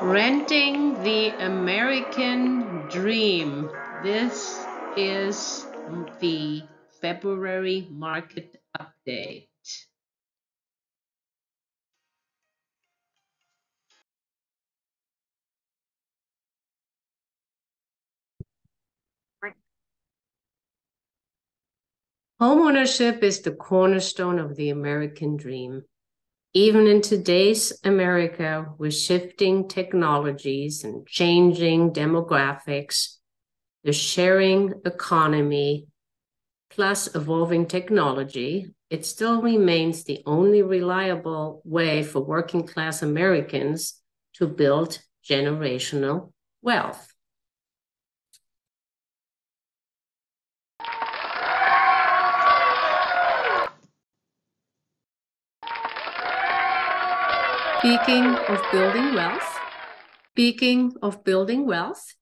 Renting the American Dream. This is the February market update. Homeownership is the cornerstone of the American dream. Even in today's America, with shifting technologies and changing demographics, the sharing economy, plus evolving technology, it still remains the only reliable way for working class Americans to build generational wealth. Speaking of building wealth,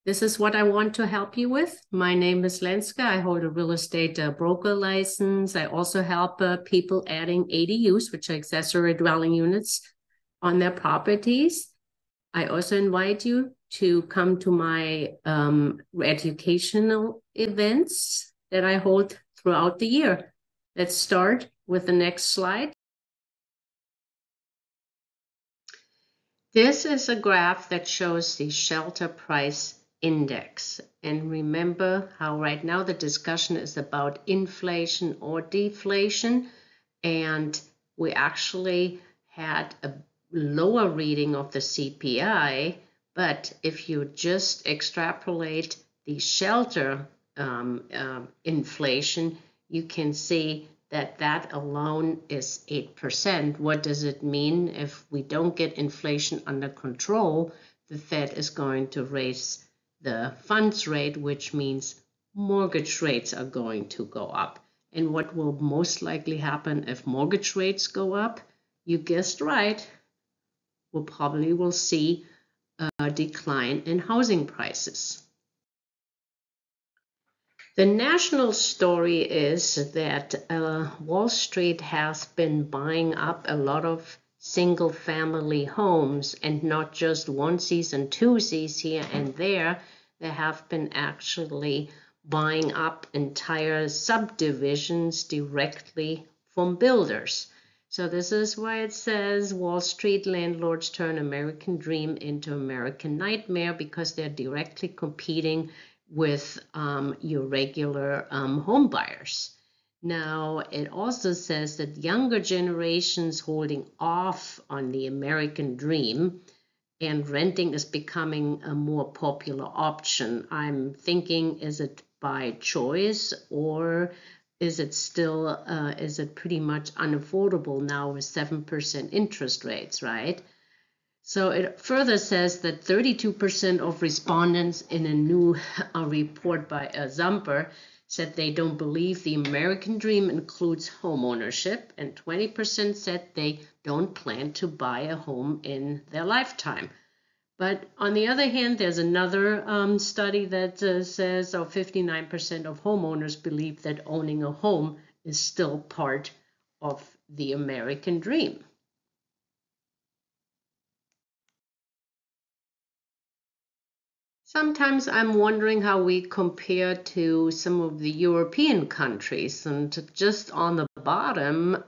this is what I want to help you with. My name is Lenska. I hold a real estate broker license. I also help people adding ADUs, which are accessory dwelling units, on their properties. I also invite you to come to my educational events that I hold throughout the year. Let's start with the next slide. This is a graph that shows the shelter price index. And remember how right now the discussion is about inflation or deflation. And we actually had a lower reading of the CPI, but if you just extrapolate the shelter inflation, you can see that alone is 8%. What does it mean? If we don't get inflation under control, the Fed is going to raise the funds rate, which means mortgage rates are going to go up. And what will most likely happen if mortgage rates go up? You guessed right. We probably will see a decline in housing prices. The national story is that Wall Street has been buying up a lot of single family homes, and not just onesies and twosies here and there. They have been actually buying up entire subdivisions directly from builders. So this is why it says Wall Street landlords turn American dream into American nightmare, because they're directly competing with your regular home buyers. Now, it also says that younger generations holding off on the American dream, and renting is becoming a more popular option. I'm thinking, is it by choice, or is it still, is it pretty much unaffordable now with 7% interest rates, right? So it further says that 32% of respondents in a new report by Zumper said they don't believe the American dream includes homeownership, and 20% said they don't plan to buy a home in their lifetime. But on the other hand, there's another study that says 59% of homeowners believe that owning a home is still part of the American dream. Sometimes I'm wondering how we compare to some of the European countries. And just on the bottom,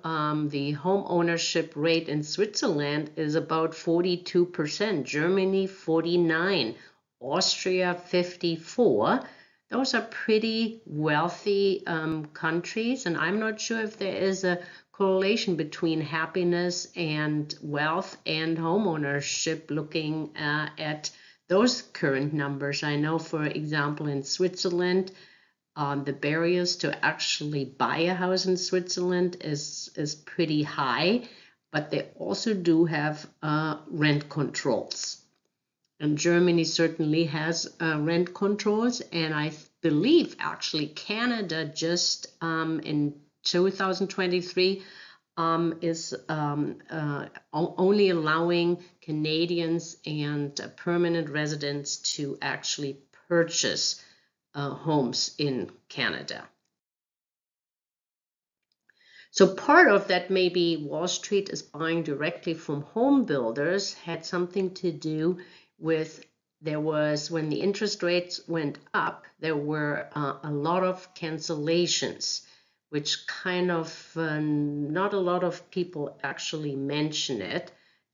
the home ownership rate in Switzerland is about 42%, Germany 49%, Austria 54%. Those are pretty wealthy countries, and I'm not sure if there is a correlation between happiness and wealth and home ownership looking at those current numbers. I know, for example, in Switzerland, the barriers to actually buy a house in Switzerland is pretty high, but they also do have rent controls. And Germany certainly has rent controls, and I believe actually Canada just in 2023 is only allowing Canadians and permanent residents to actually purchase homes in Canada. So part of that, maybe Wall Street is buying directly from home builders, had something to do with when the interest rates went up, there were a lot of cancellations, which kind of not a lot of people actually mention it.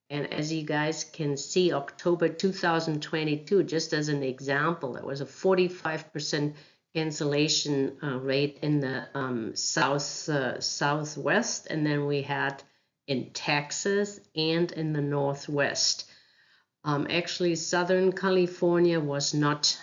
And as you guys can see, October 2022, just as an example, there was a 45% cancellation rate in the southwest, and then we had in Texas and in the northwest. Actually, Southern California was not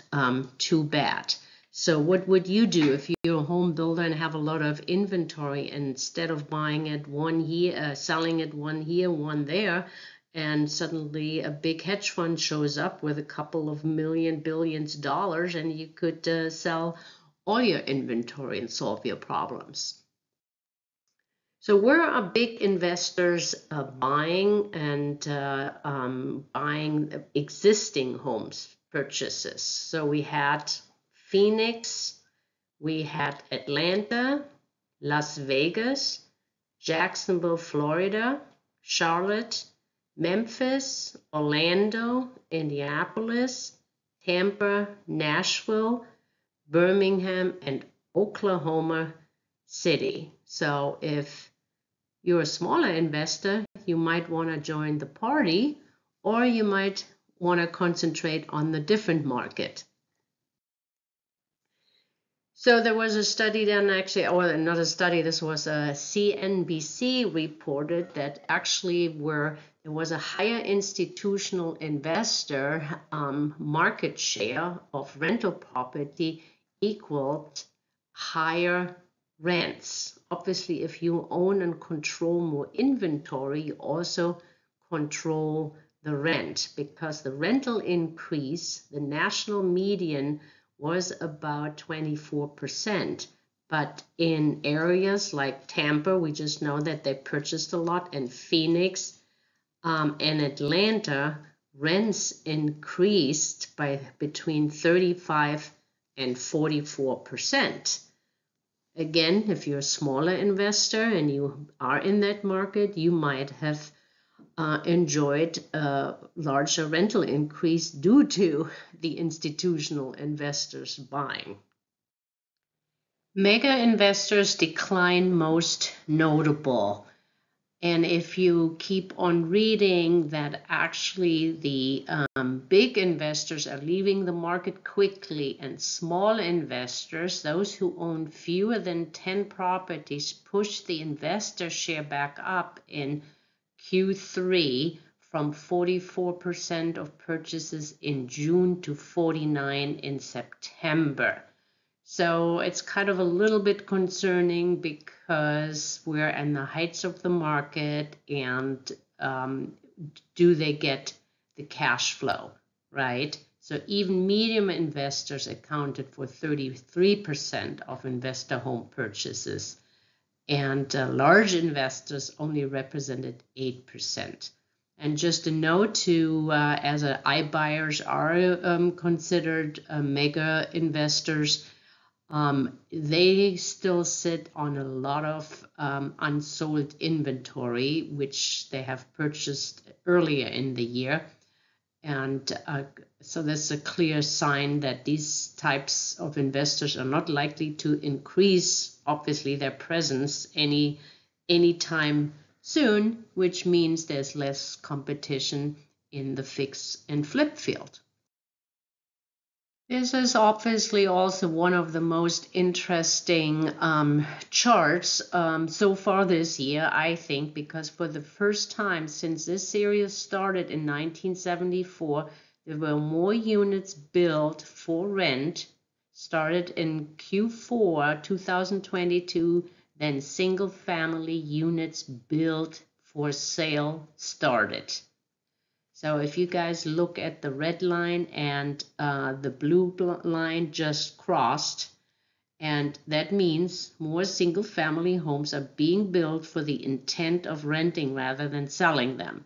too bad. So what would you do if you're a home builder and have a lot of inventory, and instead of buying it one here, selling it one here, one there, and suddenly a big hedge fund shows up with a couple of billions of dollars, and you could sell all your inventory and solve your problems. So where are big investors buying existing homes purchases? So we had Phoenix, we had Atlanta, Las Vegas, Jacksonville, Florida, Charlotte, Memphis, Orlando, Indianapolis, Tampa, Nashville, Birmingham, and Oklahoma City. So if you're a smaller investor, you might want to join the party, or you might want to concentrate on the different market. So there was a study done actually, or not a study, this was a CNBC reported that actually there was a higher institutional investor market share of rental property equaled higher rents. Obviously, if you own and control more inventory, you also control the rent, because the rental increase, the national median was about 24%. But in areas like Tampa, we just know that they purchased a lot, and Phoenix and Atlanta, rents increased by between 35 and 44%. Again, if you're a smaller investor and you are in that market, you might have enjoyed a larger rental increase due to the institutional investors buying. Mega investors decline most notable. And if you keep on reading that actually the big investors are leaving the market quickly, and small investors, those who own fewer than 10 properties, push the investor share back up in Q3 from 44% of purchases in June to 49% in September. So it's kind of a little bit concerning, because we're in the heights of the market, and do they get the cash flow, right? So even medium investors accounted for 33% of investor home purchases, and large investors only represented 8%. And just a note to, as iBuyers are considered mega investors, they still sit on a lot of unsold inventory, which they have purchased earlier in the year. And so that's a clear sign that these types of investors are not likely to increase, obviously, their presence anytime soon, which means there's less competition in the fix and flip field. This is obviously also one of the most interesting charts so far this year, I think, because for the first time since this series started in 1974, there were more units built for rent started in Q4 2022 than single-family units built for sale started. So if you guys look at the red line and the blue line just crossed, and that means more single-family homes are being built for the intent of renting rather than selling them.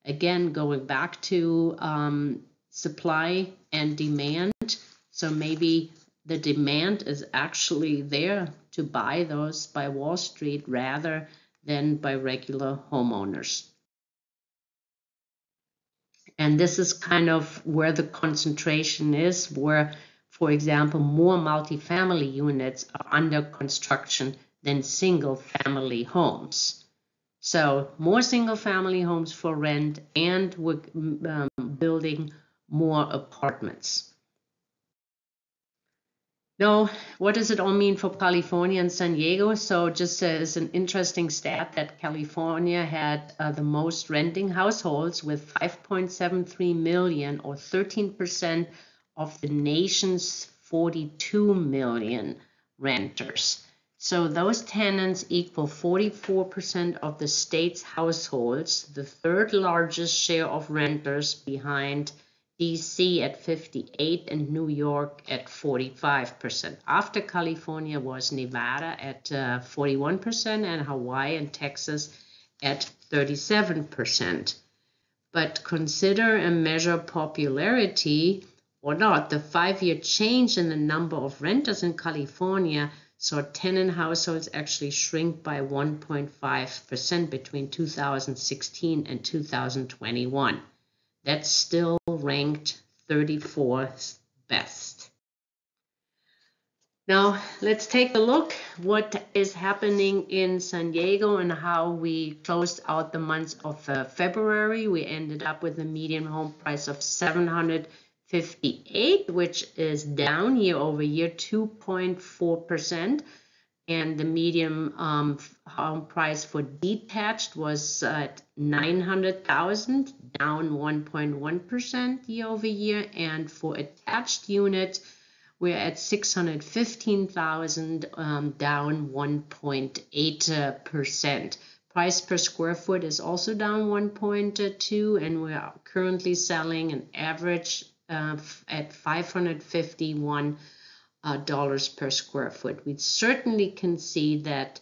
Again, going back to supply and demand. So maybe the demand is actually there to buy those by Wall Street rather than by regular homeowners. And this is kind of where the concentration is, where, for example, more multifamily units are under construction than single family homes. So more single family homes for rent, and we're building more apartments. Now, what does it all mean for California and San Diego? So just as an interesting stat, that California had the most renting households with 5.73 million, or 13% of the nation's 42 million renters. So those tenants equal 44% of the state's households, the third largest share of renters behind DC at 58% and New York at 45%. After California was Nevada at 41% and Hawaii and Texas at 37%. But consider and measure popularity or not, the 5-year change in the number of renters in California saw tenant households actually shrink by 1.5% between 2016 and 2021. That's still ranked 34th best. Now, let's take a look what is happening in San Diego and how we closed out the month of February. We ended up with a median home price of $758, which is down year over year 2.4%. And the median home price for detached was at $900,000, down 1.1% year over year. And for attached units, we're at $615,000, down 1.8%. Price per square foot is also down 1.2, and we are currently selling an average at $551 per square foot. We certainly can see that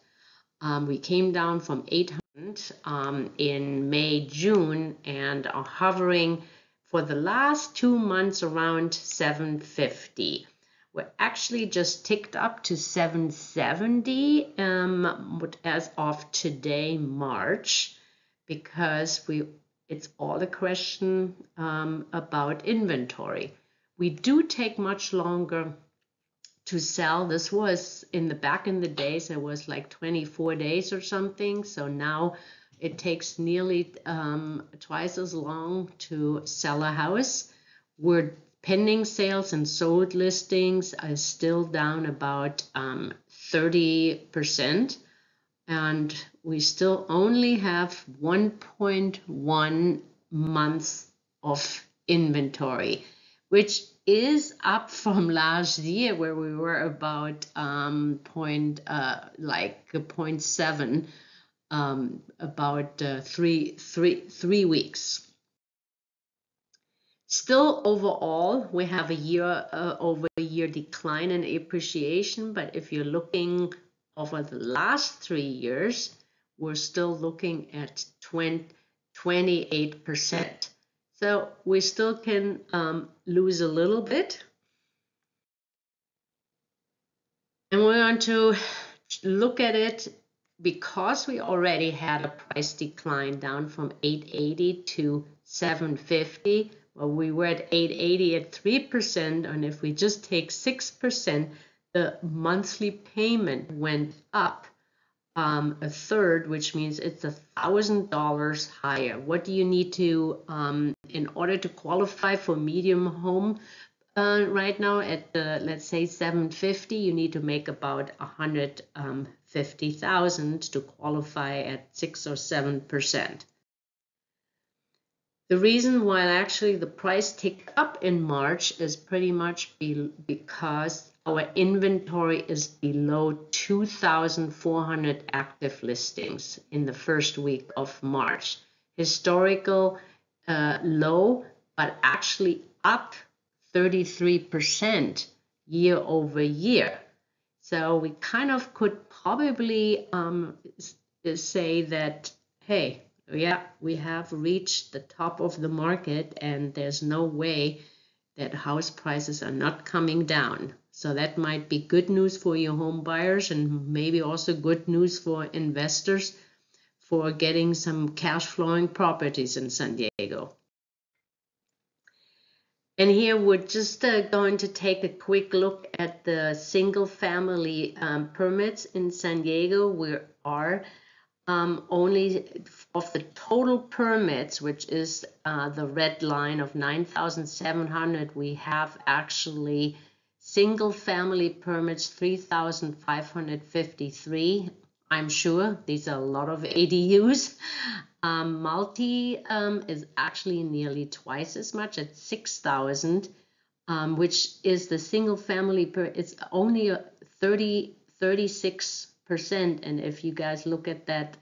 we came down from $800 in May, June, and are hovering for the last 2 months around $750. We're actually just ticked up to $770 as of today, March, because it's all a question about inventory. We do take much longer to sell. This was back in the days, it was like 24 days or something. So now it takes nearly twice as long to sell a house. We're pending sales and sold listings are still down about 30%. And we still only have 1.1 months of inventory, which is up from last year where we were about 0.7, about 3 weeks. Still, overall, we have a year-over-year decline in appreciation, but if you're looking over the last 3 years, we're still looking at 28%. So we still can lose a little bit. And we want to look at it because we already had a price decline down from $880 to $750. Well, we were at $880 at 3%, and if we just take 6%, the monthly payment went up a third, which means it's $1,000 higher. What do you need to, in order to qualify for medium home right now at let's say $750, you need to make about $150,000 to qualify at 6 or 7%. The reason why actually the price ticked up in March is pretty much because our inventory is below 2,400 active listings in the first week of March. Historical low, but actually up 33% year over year. So we kind of could probably say that, hey, yeah, we have reached the top of the market and there's no way that house prices are not coming down. So that might be good news for your home buyers and maybe also good news for investors for getting some cash flowing properties in San Diego. And here we're just going to take a quick look at the single family permits in San Diego. We are only of the total permits, which is the red line of 9,700, we have actually single family permits 3,553. I'm sure these are a lot of ADUs. Multi is actually nearly twice as much at 6,000, which is the single family it's only 36%. And if you guys look at that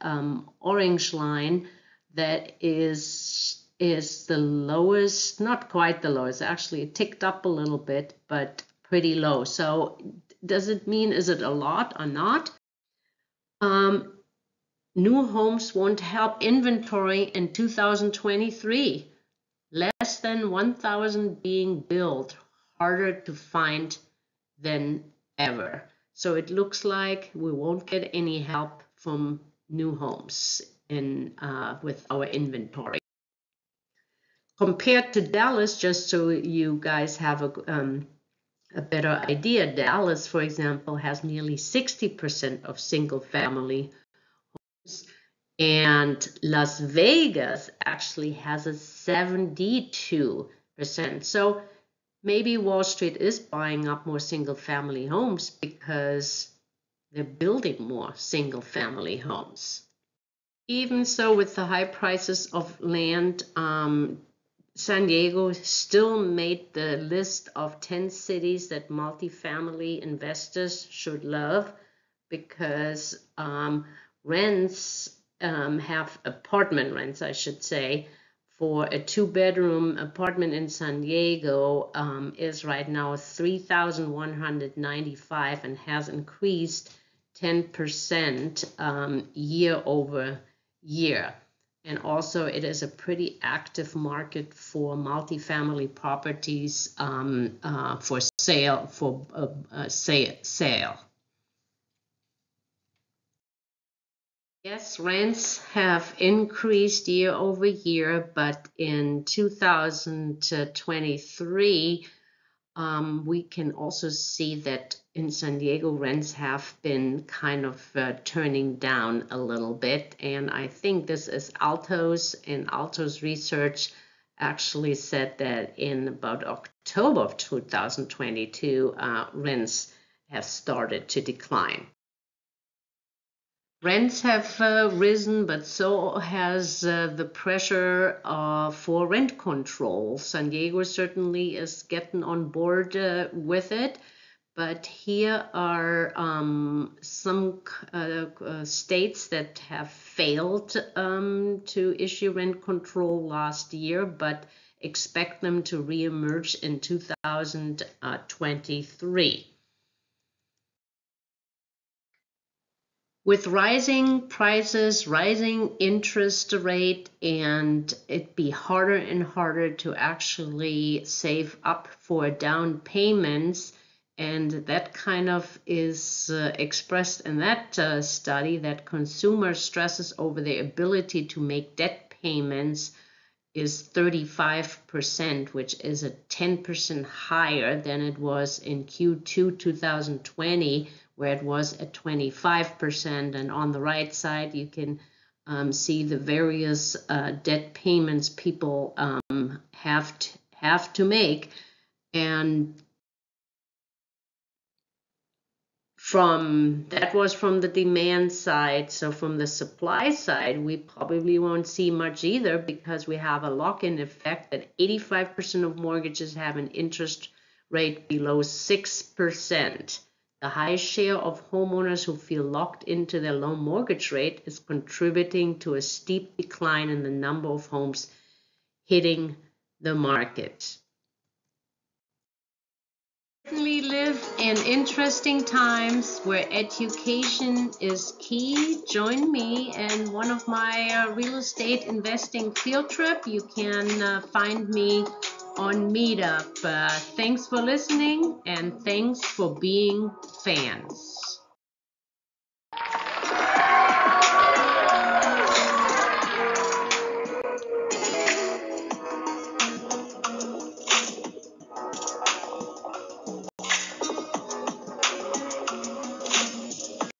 orange line, that is the lowest, not quite the lowest, actually it ticked up a little bit, but pretty low. So does it mean, is it a lot or not? New homes won't help inventory in 2023. Less than 1,000 being built, harder to find than ever. So it looks like we won't get any help from new homes with our inventory. Compared to Dallas, just so you guys have a better idea, Dallas, for example, has nearly 60% of single family homes, and Las Vegas actually has a 72%. So maybe Wall Street is buying up more single family homes because they're building more single family homes. Even so, with the high prices of land, San Diego still made the list of 10 cities that multifamily investors should love, because rents have apartment rents, I should say, for a 2-bedroom apartment in San Diego is right now $3,195 and has increased 10% year over year. And also it is a pretty active market for multifamily properties for sale. Yes, rents have increased year over year, but in 2023, we can also see that in San Diego, rents have been kind of turning down a little bit. And I think this is Altos, and Altos research actually said that in about October of 2022, rents have started to decline. Rents have risen, but so has the pressure for rent control. San Diego certainly is getting on board with it, but here are some states that have failed to issue rent control last year, but expect them to reemerge in 2023. With rising prices, rising interest rate, and it be harder and harder to actually save up for down payments, and that kind of is expressed in that study, that consumer stresses over their ability to make debt payments is 35%, which is a 10% higher than it was in Q2 2020, where it was at 25%. And on the right side, you can see the various debt payments people have to make. And that was from the demand side. So from the supply side, we probably won't see much either, because we have a lock-in effect that 85% of mortgages have an interest rate below 6%. The high share of homeowners who feel locked into their low mortgage rate is contributing to a steep decline in the number of homes hitting the market. We live in interesting times where education is key. Join me in one of my real estate investing field trip. You can find me on Meetup. Thanks for listening and thanks for being fans.